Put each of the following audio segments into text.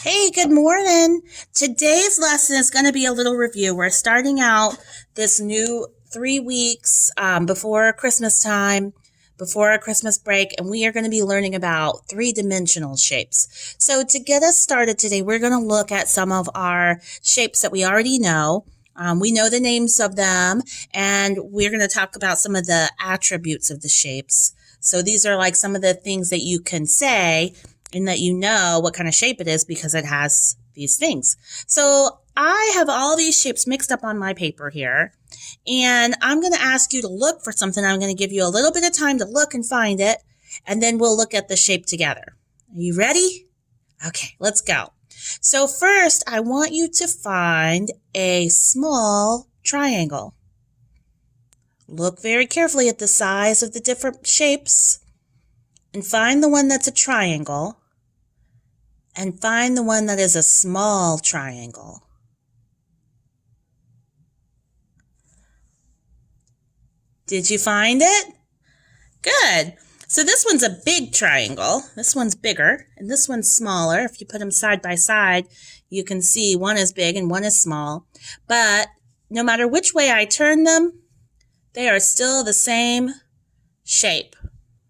Hey, good morning. Today's lesson is going to be a little review. We're starting out this new 3 weeks before Christmas time, before our Christmas break, and we are going to be learning about three-dimensional shapes. So to get us started today, we're going to look at some of our shapes that we already know. We know the names of them, and we're going to talk about some of the attributes of the shapes. So these are like some of the things that you can say and that you know what kind of shape it is because it has these things. So I have all these shapes mixed up on my paper here, and I'm going to ask you to look for something. I'm going to give you a little bit of time to look and find it, and then we'll look at the shape together. Are you ready? Okay, let's go. So first, I want you to find a small triangle. Look very carefully at the size of the different shapes and find the one that's a triangle and find the one that is a small triangle. Did you find it? Good. So this one's a big triangle. This one's bigger and this one's smaller. If you put them side by side, you can see one is big and one is small. But no matter which way I turn them, they are still the same shape.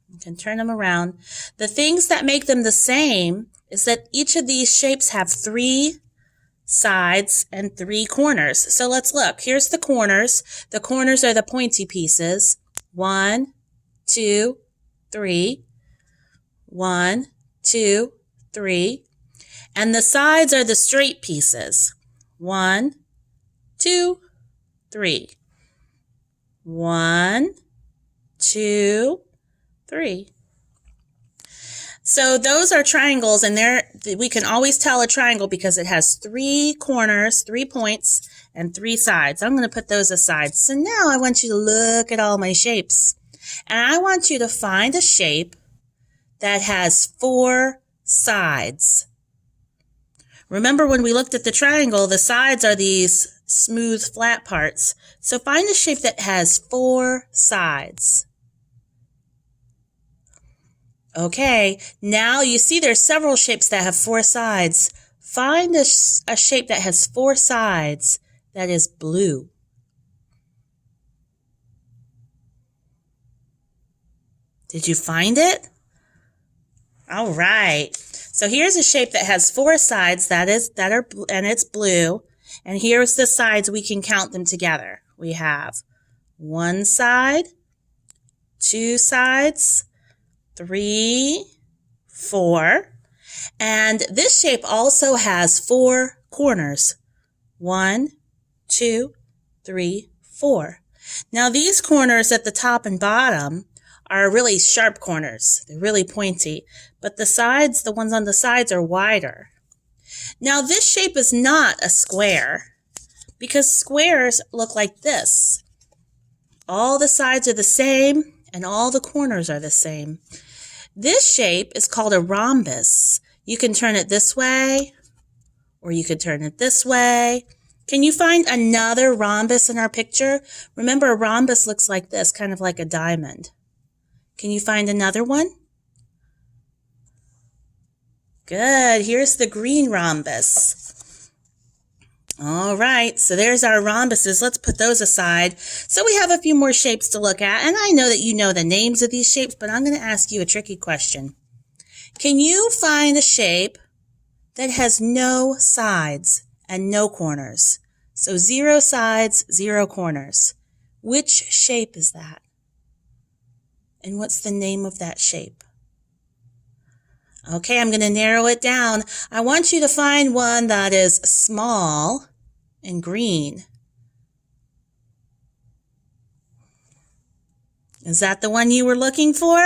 You can turn them around. The things that make them the same is that each of these shapes have 3 sides and 3 corners. So let's look. Here's the corners. The corners are the pointy pieces. 1, 2, 3. 1, 2, 3. And the sides are the straight pieces. 1, 2, 3. 1, 2, 3. So those are triangles, and we can always tell a triangle because it has 3 corners, 3 points, and 3 sides. I'm going to put those aside. So now I want you to look at all my shapes. And I want you to find a shape that has 4 sides. Remember when we looked at the triangle, the sides are these smooth, flat parts. So find a shape that has 4 sides. Okay, now you see there's several shapes that have 4 sides. Find a shape that has 4 sides that is blue. Did you find it? All right. So here's a shape that has 4 sides and it's blue. And here's the sides. We can count them together. We have 1 side, 2 sides, 3, 4. And this shape also has 4 corners. 1, 2, 3, 4. Now these corners at the top and bottom are really sharp corners. They're really pointy. But the sides, the ones on the sides are wider. Now this shape is not a square because squares look like this. All the sides are the same and all the corners are the same. This shape is called a rhombus. You can turn it this way or you could turn it this way. Can you find another rhombus in our picture? Remember, a rhombus looks like this, kind of like a diamond. Can you find another one? Good. Here's the green rhombus. All right. So there's our rhombuses. Let's put those aside. So we have a few more shapes to look at. And I know that you know the names of these shapes, but I'm going to ask you a tricky question. Can you find a shape that has no sides and no corners? So 0 sides, 0 corners. Which shape is that? And what's the name of that shape? Okay, I'm going to narrow it down. I want you to find one that is small and green. Is that the one you were looking for?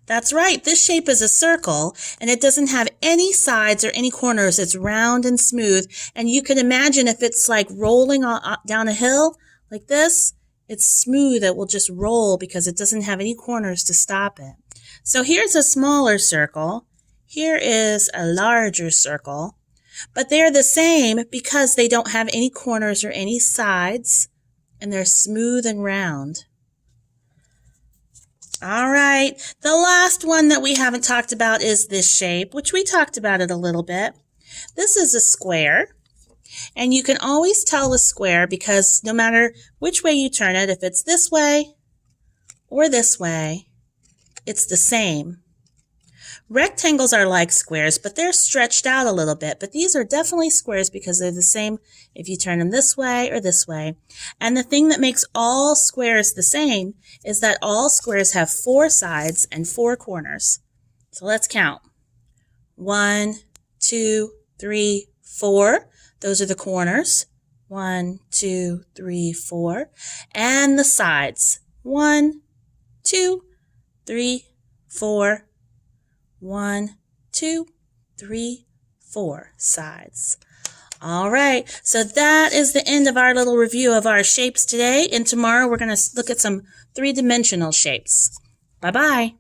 That's right. This shape is a circle, and it doesn't have any sides or any corners. It's round and smooth, and you can imagine if it's like rolling down a hill like this, it's smooth. It will just roll because it doesn't have any corners to stop it. So here's a smaller circle. Here is a larger circle. But they're the same because they don't have any corners or any sides, and they're smooth and round. All right, the last one that we haven't talked about is this shape, which we talked about it a little bit. This is a square, and you can always tell a square because no matter which way you turn it, if it's this way or this way, it's the same. Rectangles are like squares, but they're stretched out a little bit. But these are definitely squares because they're the same if you turn them this way or this way. And the thing that makes all squares the same is that all squares have 4 sides and 4 corners. So let's count. 1, 2, 3, 4. Those are the corners. 1, 2, 3, 4. And the sides. 1, 2, 3, 4. 1, 2, 3, 4 sides. All right, so that is the end of our little review of our shapes today. And tomorrow we're going to look at some 3-dimensional shapes. Bye-bye.